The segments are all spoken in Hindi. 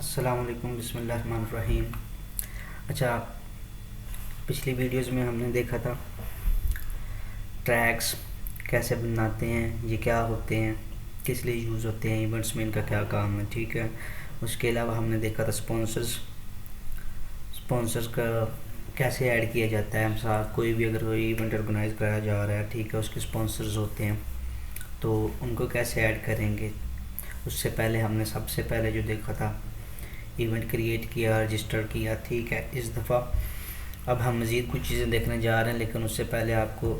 अस्सलामुअलैकुम बिस्मिल्लाहिर्रहमानिर्रहीम। अच्छा, पिछली वीडियोस में हमने देखा था ट्रैक्स कैसे बनाते हैं, ये क्या होते हैं, किस लिए यूज़ होते हैं, इवेंट्स में इनका क्या काम है। ठीक है, उसके अलावा हमने देखा था स्पॉन्सर्स का कैसे ऐड किया जाता है। हम साथ कोई भी अगर कोई इवेंट ऑर्गेनाइज कराया जा रहा है, ठीक है, उसके स्पॉन्सर्स होते हैं, तो उनको कैसे ऐड करेंगे। उससे पहले हमने सबसे पहले जो देखा था, इवेंट क्रिएट किया, रजिस्टर किया। ठीक है, इस दफ़ा अब हम मज़ीद कुछ चीज़ें देखने जा रहे हैं, लेकिन उससे पहले आपको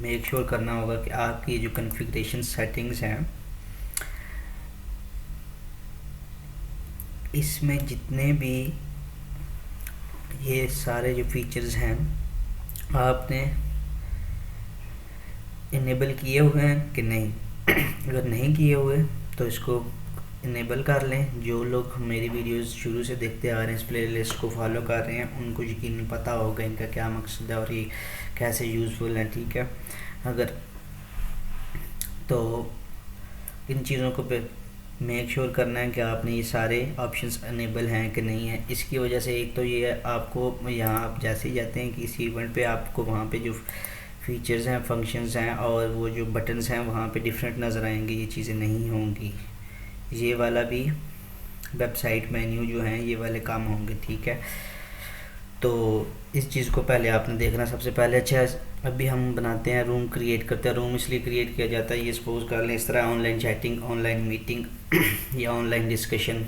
मेक श्योर करना होगा कि आपकी जो कॉन्फ़िगरेशन सेटिंग्स हैं, इसमें जितने भी ये सारे जो फीचर्स हैं आपने इनेबल किए हुए हैं कि नहीं। अगर नहीं किए हुए तो इसको इनेबल कर लें। जो लोग मेरी वीडियोस शुरू से देखते आ रहे हैं, इस प्लेलिस्ट को फॉलो कर रहे हैं, उनको यकीनन पता होगा इनका क्या मकसद है और ये कैसे यूज़फुल है। ठीक है, अगर तो इन चीज़ों को मेक श्योर करना है कि आपने ये सारे ऑप्शंस अनेबल हैं कि नहीं है। इसकी वजह से एक तो ये है, आपको यहाँ आप जैसे ही जाते हैं कि इस इवेंट पे, आपको वहाँ पे जो फीचर्स हैं, फंक्शंस हैं और वो जो बटन्स हैं वहाँ पे डिफरेंट नज़र आएंगे, ये चीज़ें नहीं होंगी। ये वाला भी वेबसाइट मेन्यू जो हैं ये वाले काम होंगे। ठीक है, तो इस चीज़ को पहले आपने देखना सबसे पहले। अच्छा, अभी हम बनाते हैं, रूम क्रिएट करते हैं। रूम इसलिए क्रिएट किया जाता है, ये सपोज़ कर लें इस तरह, ऑनलाइन चैटिंग, ऑनलाइन मीटिंग या ऑनलाइन डिस्कशन।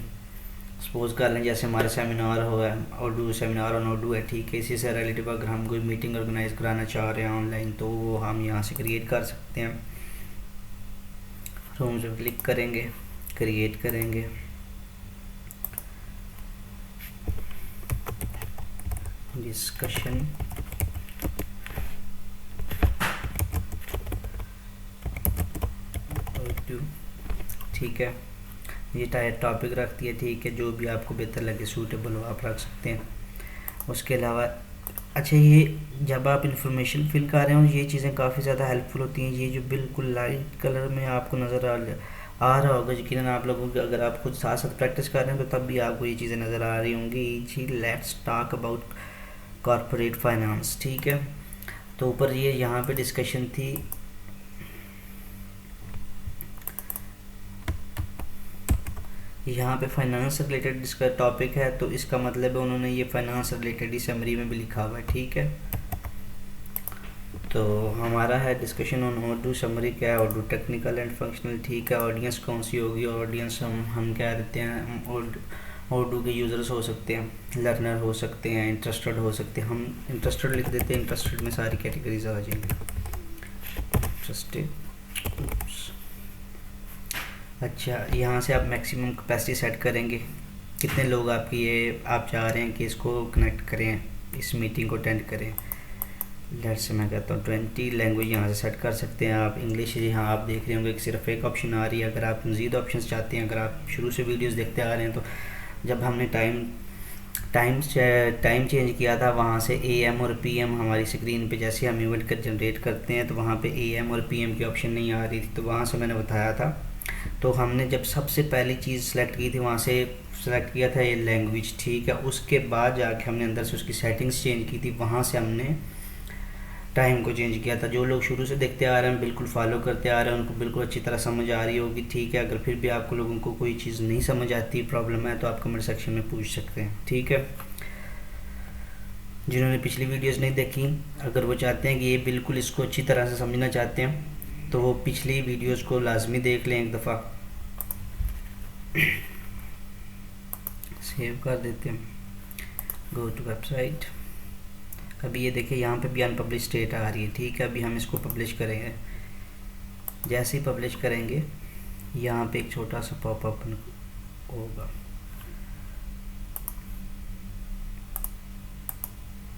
सपोज़ कर लें जैसे हमारा सेमिनार हो है, उर्दू सेमिनार ऑन उर्दू है। ठीक है, इसी से रिलेटिव अगर हम कोई मीटिंग ऑर्गेनाइज कराना चाह रहे हैं ऑनलाइन, तो वो हम यहाँ से क्रिएट कर सकते हैं। रूम से क्लिक करेंगे, क्रिएट करेंगे, डिस्कशन, उर्दू। ठीक है, ये टॉपिक रखती है। ठीक है, जो भी आपको बेहतर लगे, सूटेबल हो, आप रख सकते हैं। उसके अलावा अच्छा, ये जब आप इंफॉर्मेशन फिल कर रहे हो, ये चीज़ें काफ़ी ज़्यादा हेल्पफुल होती हैं। ये जो बिल्कुल लाइट कलर में आपको नज़र आ रहा होगा, यकीनन आप लोगों की, अगर आप खुद साथ साथ प्रैक्टिस कर रहे हैं तो तब भी आपको ये चीज़ें नज़र आ रही होंगी। जी, let's talk about corporate finance. ठीक है, तो ऊपर ये यहाँ पे डिस्कशन थी। यहाँ पे फाइनेंस रिलेटेड इसका टॉपिक है, तो इसका मतलब है उन्होंने ये फाइनेंस रिलेटेड ही समरी में भी लिखा हुआ है। ठीक है, तो हमारा है डिस्कशन ऑन उर्दू। समरी क्या है, उर्दू टेक्निकल एंड फंक्शनल। ठीक है, ऑडियंस कौन सी होगी, ऑडियंस हम क्या देते हैं, उर्दू के यूज़र्स हो सकते हैं, लर्नर हो सकते हैं, इंटरेस्टेड हो सकते हैं। हम इंटरेस्टेड लिख देते हैं, इंटरेस्टेड में सारी कैटेगरीज आ जाएंगी। इंटरेस्टेड। अच्छा, यहाँ से आप मैक्सिमम कैपेसिटी सेट करेंगे, कितने लोग आपकी ये आप चाह रहे हैं कि इसको कनेक्ट करें, इस मीटिंग को अटेंड करें। लेट्स से मैं कहता हूँ 20। लैंग्वेज यहाँ से सेट कर सकते हैं आप। इंग्लिश यहाँ आप देख रहे होंगे कि सिर्फ एक ऑप्शन आ रही है। अगर आप मज़ीद ऑप्शन चाहते हैं, अगर आप शुरू से वीडियोस देखते आ रहे हैं, तो जब हमने टाइम चेंज किया था, वहाँ से AM और PM हमारी स्क्रीन पे जैसे हम इवेंट का जनरेट करते हैं, तो वहाँ पे AM और PM की ऑप्शन नहीं आ रही थी। तो वहाँ से मैंने बताया था, तो हमने जब सबसे पहली चीज़ सेलेक्ट की थी, वहाँ से सेलेक्ट किया था ये लैंग्वेज। ठीक है, उसके बाद जाके हमने अंदर से उसकी सेटिंग्स चेंज की थी, वहाँ से हमने टाइम को चेंज किया था। जो लोग शुरू से देखते आ रहे हैं, बिल्कुल फॉलो करते आ रहे हैं, उनको बिल्कुल अच्छी तरह समझ आ रही होगी। ठीक है, अगर फिर भी आपको लोगों को कोई चीज़ नहीं समझ आती, प्रॉब्लम है, तो आप कमेंट सेक्शन में पूछ सकते हैं। ठीक है, जिन्होंने पिछली वीडियोस नहीं देखी, अगर वो चाहते हैं कि ये बिल्कुल इसको अच्छी तरह से समझना चाहते हैं, तो वो पिछली वीडियोस को लाजमी देख लें एक दफ़ा। सेव कर देते हैं, गो टू वेबसाइट। अभी ये देखिए, यहाँ पे भी अनपब्लिश स्टेट आ रही है। ठीक है, अभी हम इसको पब्लिश करेंगे। जैसे ही पब्लिश करेंगे, यहाँ पे एक छोटा सा पॉपअप होगा।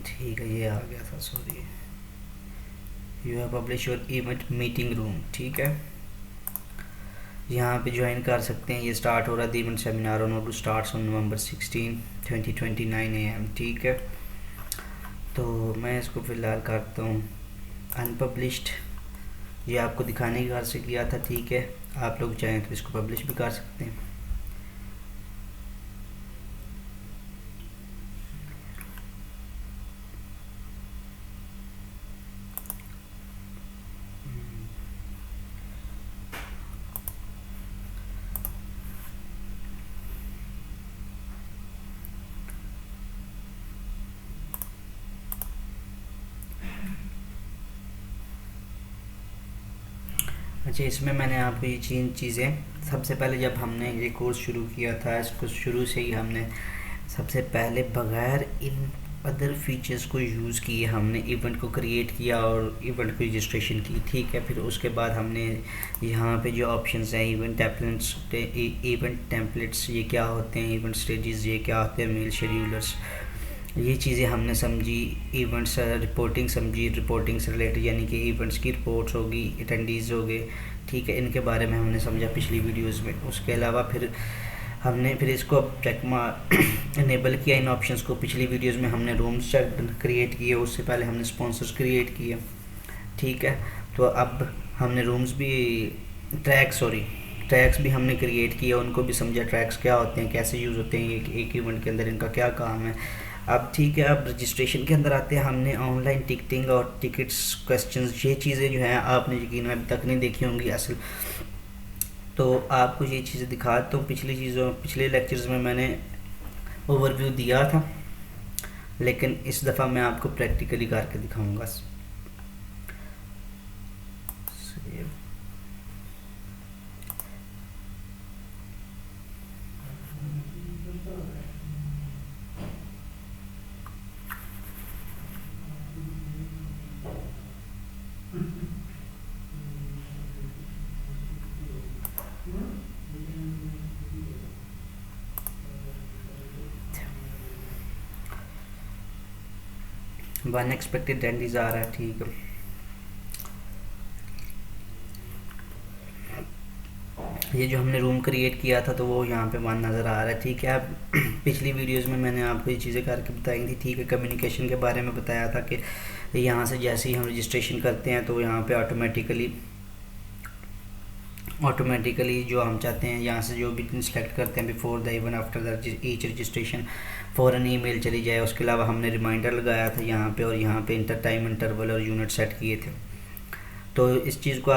ठीक है, ये आ गया था, sorry. You have publish your event meeting room. ठीक है, यहाँ पे ज्वाइन कर सकते हैं। ये स्टार्ट हो रहा है, event seminar on Urdu starts on November 16, 2029 AM। ठीक है, तो मैं इसको फ़िलहाल करता हूँ अनपब्लिश्ड। ये आपको दिखाने के घर से किया था। ठीक है, आप लोग चाहें तो इसको पब्लिश भी कर सकते हैं। अच्छा, इसमें मैंने आपको ये चीज़ें सबसे पहले जब हमने ये कोर्स शुरू किया था, इसको शुरू से ही हमने सबसे पहले बगैर इन अदर फीचर्स को यूज़ किए हमने इवेंट को क्रिएट किया और इवेंट को रजिस्ट्रेशन की, ठीक है। फिर उसके बाद हमने यहाँ पे जो ऑप्शंस हैं इवेंट टेम्पलेट्स ये क्या होते हैं, इवेंट स्टेजेस ये क्या होते हैं, मेल शेड्यूलर्स, ये चीज़ें हमने समझी। इवेंट्स रिपोर्टिंग समझी, रिपोर्टिंग से रिलेटेड यानी कि इवेंट्स की रिपोर्ट्स होगी, अटेंडीज़ हो गए, ठीक है, इनके बारे में हमने समझा पिछली वीडियोस में। उसके अलावा फिर हमने इसको अब चेक इनेबल किया इन ऑप्शंस को। पिछली वीडियोस में हमने रूम्स क्रिएट किए, उससे पहले हमने स्पॉन्सर्स क्रिएट किए, ठीक है। तो अब हमने रूम्स भी ट्रैक्स भी हमने क्रिएट किए, उनको भी समझा, ट्रैक्स क्या होते हैं, कैसे यूज़ होते हैं, एक इवेंट के अंदर इनका क्या काम है। अब ठीक है, अब रजिस्ट्रेशन के अंदर आते हैं। हमने ऑनलाइन टिकटिंग और टिकट्स क्वेश्चंस, ये चीज़ें जो हैं आपने यकीन अभी तक नहीं देखी होंगी असल, तो आपको ये चीज़ें दिखाता हूँ। पिछले लेक्चर्स में मैंने ओवरव्यू दिया था, लेकिन इस दफ़ा मैं आपको प्रैक्टिकली करके दिखाऊंगा। अनएक्सपेक्टेड अटेंडीज आ रहा है, ठीक है। ये जो हमने रूम क्रिएट किया था तो वो यहाँ पे वन नज़र आ रहा है, ठीक है। अब पिछली वीडियोस में मैंने आपको ये चीज़ें करके बताई थी, ठीक है। कम्युनिकेशन के बारे में बताया था कि यहाँ से जैसे ही हम रजिस्ट्रेशन करते हैं तो यहाँ पे ऑटोमेटिकली जो हम चाहते हैं यहाँ से जो भी सेलेक्ट करते हैं before the even after the each registration फ़ौरन ईमेल चली जाए। उसके अलावा हमने रिमाइंडर लगाया था यहाँ पे, और यहाँ पे टाइम इंटरवल और यूनिट सेट किए थे। तो इस चीज़ को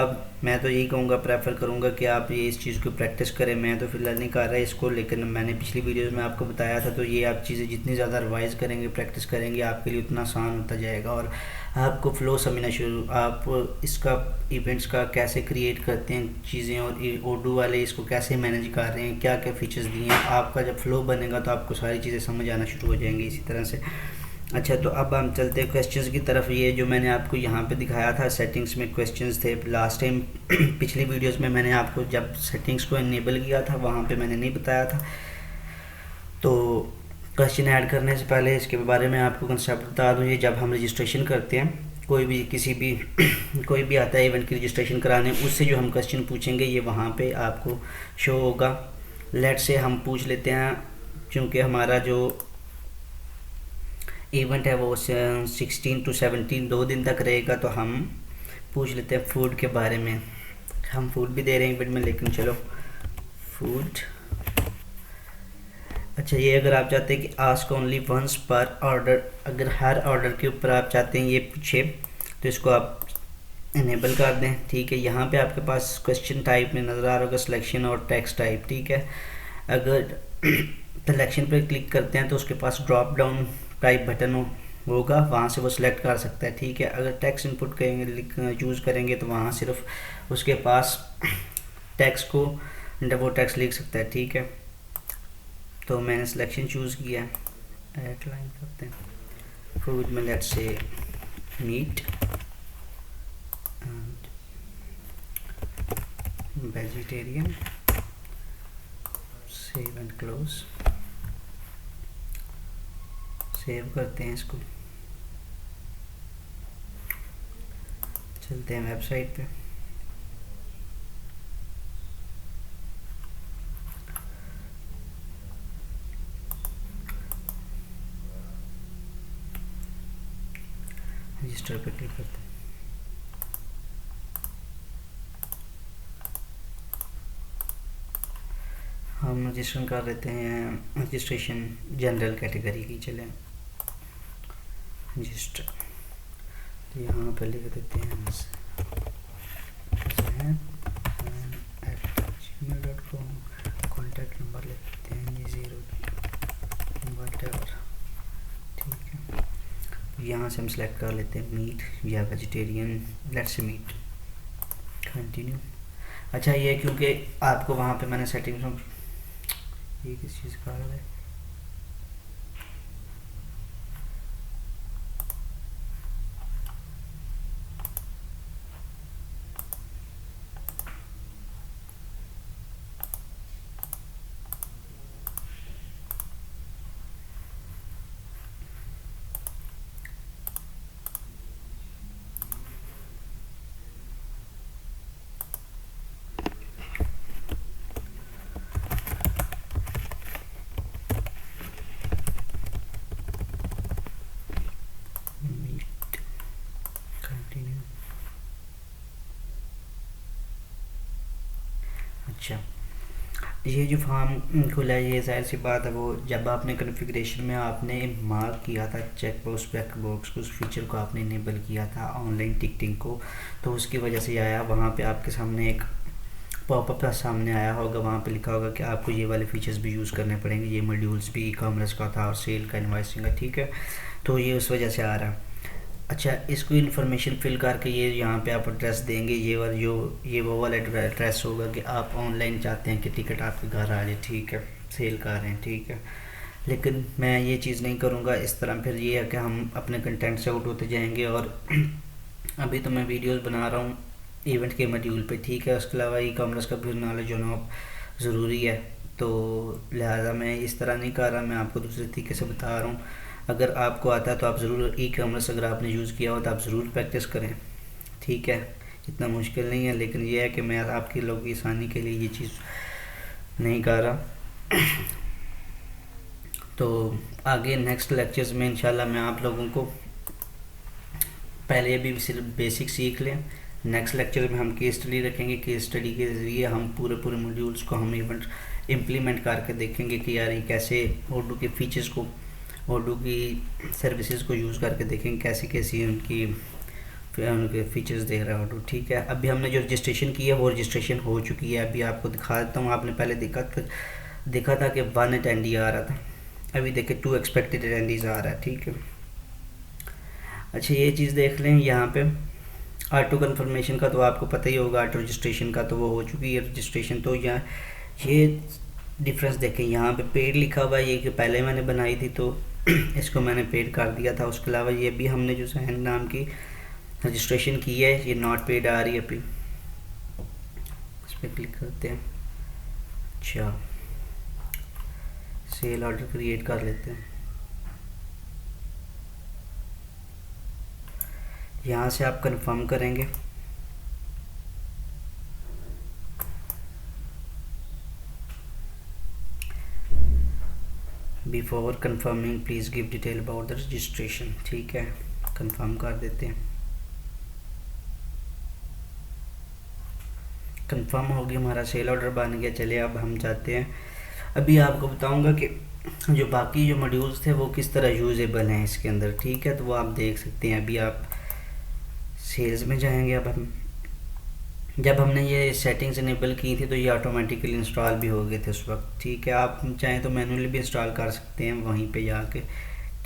मैं तो यही कहूँगा, प्रेफर करूँगा कि आप ये इस चीज़ को प्रैक्टिस करें। मैं तो फिलहाल नहीं कर रहा इसको, लेकिन मैंने पिछली वीडियोस में आपको बताया था। तो ये आप चीज़ें जितनी ज़्यादा रिवाइज़ करेंगे, प्रैक्टिस करेंगे, आपके लिए उतना आसान होता जाएगा और आपको फ़्लो समझना आप इसका इवेंट्स का कैसे क्रिएट करते हैं चीज़ें, और ओडू वाले इसको कैसे मैनेज कर रहे हैं, क्या क्या फ़ीचर्स दिए हैं। आपका जब फ़्लो बनेगा तो आपको सारी चीज़ें समझ आना शुरू हो जाएंगी इसी तरह से। अच्छा, तो अब हम चलते हैं क्वेश्चंस की तरफ। ये जो मैंने आपको यहाँ पे दिखाया था सेटिंग्स में क्वेश्चंस थे लास्ट टाइम पिछली वीडियोस में मैंने आपको जब सेटिंग्स को इनेबल किया था वहाँ पे मैंने नहीं बताया था। तो क्वेश्चन ऐड करने से पहले इसके बारे में आपको कंसेप्ट बता दूँ। ये जब हम रजिस्ट्रेशन करते हैं, कोई भी आता है इवेंट की रजिस्ट्रेशन कराने, उससे जो हम क्वेश्चन पूछेंगे ये वहाँ पर आपको शो होगा। लेट से हम पूछ लेते हैं, क्योंकि हमारा जो इवेंट है वो 16 to 17 2 दिन तक रहेगा, तो हम पूछ लेते हैं फूड के बारे में। हम फूड भी दे रहे हैं इवेंट में, लेकिन चलो फूड। अच्छा, ये अगर आप चाहते हैं कि आस्क ओनली वंस पर ऑर्डर, अगर हर ऑर्डर के ऊपर आप चाहते हैं ये पूछे तो इसको आप इनेबल कर दें, ठीक है। यहाँ पे आपके पास क्वेश्चन टाइप में नज़र आ रहा होगा सिलेक्शन और टेक्स्ट टाइप, ठीक है। अगर सिलेक्शन पर क्लिक करते हैं तो उसके पास ड्रॉप डाउन टाइप बटन होगा, वहाँ से वो सिलेक्ट कर सकता है, ठीक है। अगर टेक्स्ट इनपुट करेंगे चूज़ करेंगे तो वहाँ सिर्फ उसके पास टेक्स्ट को वो टेक्स्ट लिख सकता है, ठीक है। तो मैंने सिलेक्शन चूज़ किया, एड लाइन करते हैं फूड में, let's say meat and vegetarian, save and close. Save करते हैं इसको, चलते हैं वेबसाइट पे। रजिस्टर पे क्लिक करते हैं। हम रजिस्ट्रेशन कर लेते हैं, रजिस्ट्रेशन जनरल कैटेगरी की, चलें रजिस्टर। तो यहाँ पर लिख देते हैं gmail.com, कॉन्टैक्ट नंबर लिख देते हैं ये 0 वटेवर, ठीक है। यहाँ से हम सेलेक्ट कर लेते हैं मीट या vegetarian, let's say meat, continue. अच्छा ये क्योंकि आपको वहाँ पे मैंने सेटिंग्स में, ये किस चीज़ का आ रहा है? कंटिन्यू। अच्छा ये जो फॉर्म खुला है, ये जाहिर सी बात है, वो जब आपने कॉन्फ़िगरेशन में आपने मार्क किया था चेक बॉक्स बैक बॉक्स को, उस फीचर को आपने इनेबल किया था ऑनलाइन टिकटिंग को, तो उसकी वजह से आया। वहाँ पे आपके सामने एक पॉपअप का सामने आया होगा, वहाँ पे लिखा होगा कि आपको ये वाले फीचर्स भी यूज़ करने पड़ेंगे। ये मॉड्यूल्स भी ई कॉमर्स का था और सेल का, इनवाइसिंग का, ठीक है। तो ये उस वजह से आ रहा है। अच्छा इसको इन्फॉर्मेशन फिल करके ये यहाँ पे आप एड्रेस देंगे, ये वाला जो ये वो वाला एड्रेस होगा कि आप ऑनलाइन चाहते हैं कि टिकट आपके घर आ जाए, ठीक है, सेल कर रहे हैं, ठीक है। लेकिन मैं ये चीज़ नहीं करूँगा इस तरह, फिर ये है कि हम अपने कंटेंट से आउट होते जाएंगे। और अभी तो मैं वीडियोस बना रहा हूँ इवेंट के मॉड्यूल पे, ठीक है। उसके अलावा ई कॉमर्स का भी नॉलेज होना ज़रूरी है, तो लिहाजा मैं इस तरह नहीं कर रहा, मैं आपको दूसरे तरीके से बता रहा हूँ। अगर आपको आता है तो आप ज़रूर ई कॉमर्स अगर आपने यूज़ किया हो तो आप ज़रूर प्रैक्टिस करें, ठीक है। इतना मुश्किल नहीं है, लेकिन यह है कि मैं आपके लोगों की आसानी के लिए ये चीज़ नहीं कर रहा। तो आगे नेक्स्ट लेक्चर्स में इंशाल्लाह मैं आप लोगों को पहले भी सिर्फ बेसिक सीख लें। नेक्स्ट लेक्चर में हम केस स्टडी रखेंगे, केस स्टडी के ज़रिए हम पूरे पूरे मॉड्यूल्स को हम इवेंट इम्प्लीमेंट करके देखेंगे कि यार ये कैसे ओडू के फीचर्स को, ओडू की सर्विसेज को यूज़ करके देखेंगे कैसी कैसी उनके फीचर्स दे रहा है ओडू, ठीक है। अभी हमने जो रजिस्ट्रेशन की है वो रजिस्ट्रेशन हो चुकी है। अभी आपको दिखा देता हूँ, आपने पहले देखा था कि 1 अटेंडी आ रहा था, अभी देखे 2 एक्सपेक्टेड अटेंडीज आ रहा है, ठीक है। अच्छा ये चीज़ देख लें यहाँ पे ऑटो कन्फर्मेशन का तो आपको पता ही होगा, ऑटो रजिस्ट्रेशन का तो वो हो चुकी है रजिस्ट्रेशन। तो यहाँ ये डिफरेंस देखें, यहाँ पे पेड लिखा हुआ है, ये कि पहले मैंने बनाई थी तो इसको मैंने पेड कर दिया था। उसके अलावा ये भी हमने जो सहन नाम की रजिस्ट्रेशन की है, ये नॉट पेड आ रही है अभी। इस पर क्लिक करते हैं। अच्छा सेल ऑर्डर क्रिएट कर लेते हैं। यहाँ से आप कंफर्म करेंगे, before confirming please give detail about the registration, ठीक है। कंफर्म कर देते हैं। कंफर्म हो गया, हमारा सेल ऑर्डर बन गया। चलिए अब हम चाहते हैं, अभी आपको बताऊंगा कि जो बाकी जो मॉड्यूल्स थे वो किस तरह यूजेबल हैं इसके अंदर, ठीक है। तो वो आप देख सकते हैं। अभी आप सेल्स में जाएंगे। अब हम जब हमने ये सेटिंग्स इनेबल की थी तो ये ऑटोमेटिकली इंस्टॉल भी हो गए थे उस वक्त, ठीक है। आप चाहें तो मैनुअली भी इंस्टॉल कर सकते हैं वहीं पे जाके,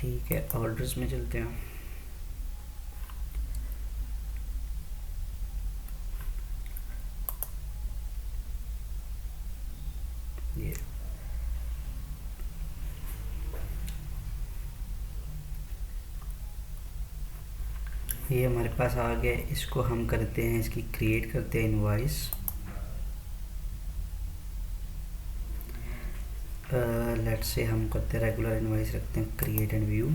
ठीक है। ऑर्डर्स में चलते हैं। ये हमारे पास आ गया। इसको हम करते हैं, इसकी क्रिएट करते हैं इनवॉइस। लेट्स से हम करते हैं रेगुलर इनवॉइस, रखते हैं क्रिएट एंड व्यू।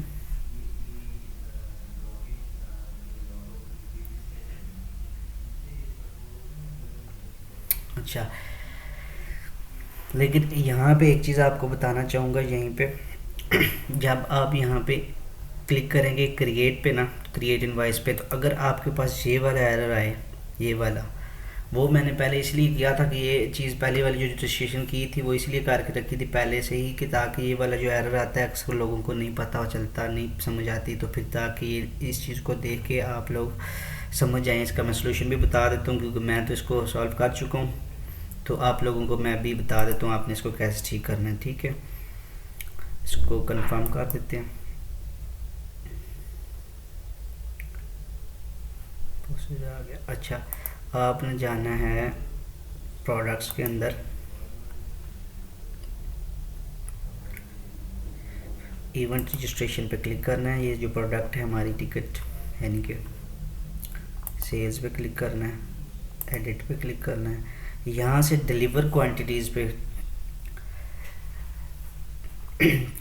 अच्छा लेकिन यहाँ पे एक चीज़ आपको बताना चाहूँगा, यहीं पे जब आप यहाँ पे क्लिक करेंगे क्रिएट पे ना, क्रिएट इनवॉइस पे, तो अगर आपके पास ये वाला एरर आए, ये वाला, वो मैंने पहले इसलिए किया था कि ये चीज़ पहले वाली जो रजिस्ट्रेशन की थी वो इसलिए करके रखी थी पहले से ही कि ताकि ये वाला जो एरर आता है अक्सर लोगों को नहीं पता चलता, नहीं समझ आती, तो फिर ताकि इस चीज़ को देख के आप लोग समझ जाएँ। इसका मैं सलूशन भी बता देता हूँ क्योंकि मैं तो इसको सॉल्व कर चुका हूँ, तो आप लोगों को मैं भी बता देता हूँ आपने इसको कैसे ठीक करना है, ठीक है। इसको कंफर्म कर देते हैं। आ गया। अच्छा आपने जाना है प्रोडक्ट्स के अंदर इवेंट रजिस्ट्रेशन पे क्लिक करना है। ये जो प्रोडक्ट है हमारी टिकट यानी कि सेल्स पे क्लिक करना है, एडिट पे क्लिक करना है। यहाँ से डिलीवर क्वांटिटीज़ पे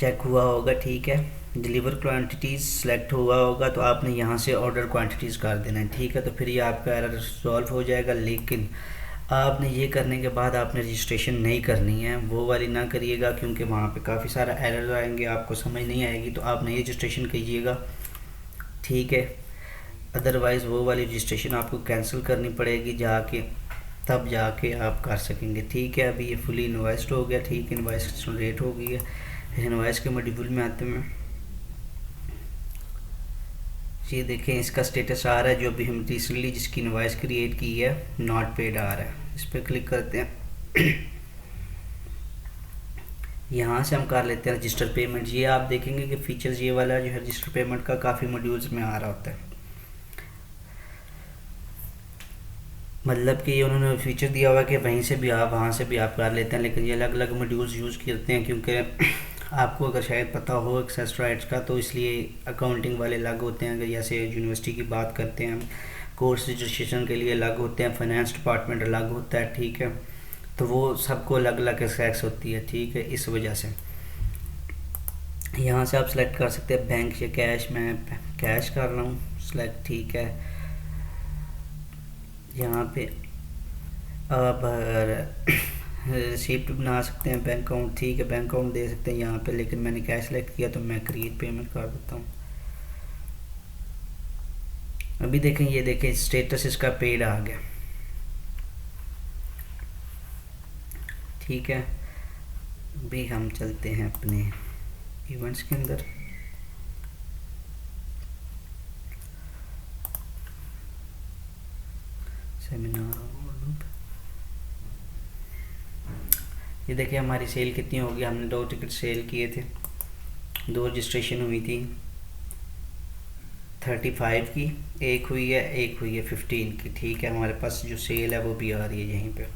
चेक हुआ होगा, ठीक है। डिलीवर क्वांटिटीज़ सेलेक्ट हुआ होगा तो आपने यहाँ से ऑर्डर क्वांटिटीज़ कर देना है, ठीक है। तो फिर ये आपका एरर सॉल्व हो जाएगा। लेकिन आपने ये करने के बाद आपने रजिस्ट्रेशन नहीं करनी है, वो वाली ना करिएगा, क्योंकि वहाँ पे काफ़ी सारा एरर आएंगे, आपको समझ नहीं आएगी। तो आपने ये रजिस्ट्रेशन कीजिएगा, ठीक है। अदरवाइज़ वो वाली रजिस्ट्रेशन आपको कैंसिल करनी पड़ेगी जाके, तब जाके आप कर सकेंगे, ठीक है। अभी ये फुली इन्वाइस्ड हो गया, ठीक है, इन्वाइस रेट हो गई है। इन्वाइस के मॉड्यूल में आते हैं, ये देखें इसका स्टेटस आ रहा है, जो अभी हम रिसेंटली जिसकी इनवॉइस क्रिएट की है नॉट पेड आ रहा है। इस पर क्लिक करते हैं। यहाँ से हम कर लेते हैं रजिस्टर पेमेंट। ये आप देखेंगे कि फीचर्स ये वाला जो है रजिस्टर पेमेंट का काफ़ी मॉड्यूल्स में आ रहा होता है, मतलब कि ये उन्होंने फीचर दिया हुआ है कि वहीं से भी आप वहाँ से भी आप कर लेते हैं। लेकिन ये अलग अलग मॉड्यूल्स यूज़ करते हैं, क्योंकि आपको अगर शायद पता हो एक्सेस राइट्स का, तो इसलिए अकाउंटिंग वाले अलग होते हैं। अगर जैसे यूनिवर्सिटी की बात करते हैं, कोर्स रजिस्ट्रेशन के लिए अलग होते हैं, फाइनेंस डिपार्टमेंट अलग होता है, ठीक है। तो वो सबको अलग अलग एक्सेस होती है, ठीक है। इस वजह से यहाँ से आप सेलेक्ट कर सकते हैं बैंक या कैश। मैं कैश कर रहा हूँ सेलेक्ट, ठीक है। यहाँ पे आप रिसीप्ट बना सकते हैं, बैंक अकाउंट, ठीक है, बैंक अकाउंट दे सकते हैं यहाँ पे। लेकिन मैंने कैश सेलेक्ट किया तो मैं क्रिएट पेमेंट कर देता हूँ। अभी देखें, ये देखें स्टेटस इसका पेड आ गया, ठीक है। अभी हम चलते हैं अपने इवेंट्स के अंदर। सेमिनार, ये देखिए हमारी सेल कितनी होगी। हमने 2 टिकट सेल किए थे, 2 रजिस्ट्रेशन हुई थी 35 की, एक हुई है 15 की, ठीक है। हमारे पास जो सेल है वो भी आ रही है यहीं पे,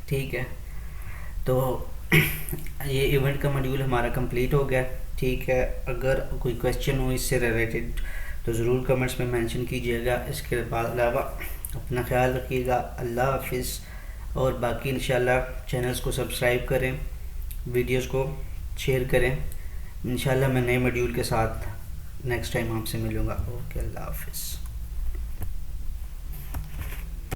ठीक है। तो ये इवेंट का मॉड्यूल हमारा कंप्लीट हो गया, ठीक है। अगर कोई क्वेश्चन हो इससे रिलेटेड तो ज़रूर कमेंट्स में मेंशन कीजिएगा। इसके अलावा अपना ख्याल रखिएगा। अल्लाह हाफिज़। और बाकी इंशाल्लाह चैनल्स को सब्सक्राइब करें, वीडियोस को शेयर करें। इंशाल्लाह मैं नए मॉड्यूल के साथ नेक्स्ट टाइम आपसे मिलूँगा। ओके, अल्लाह हाफिज़।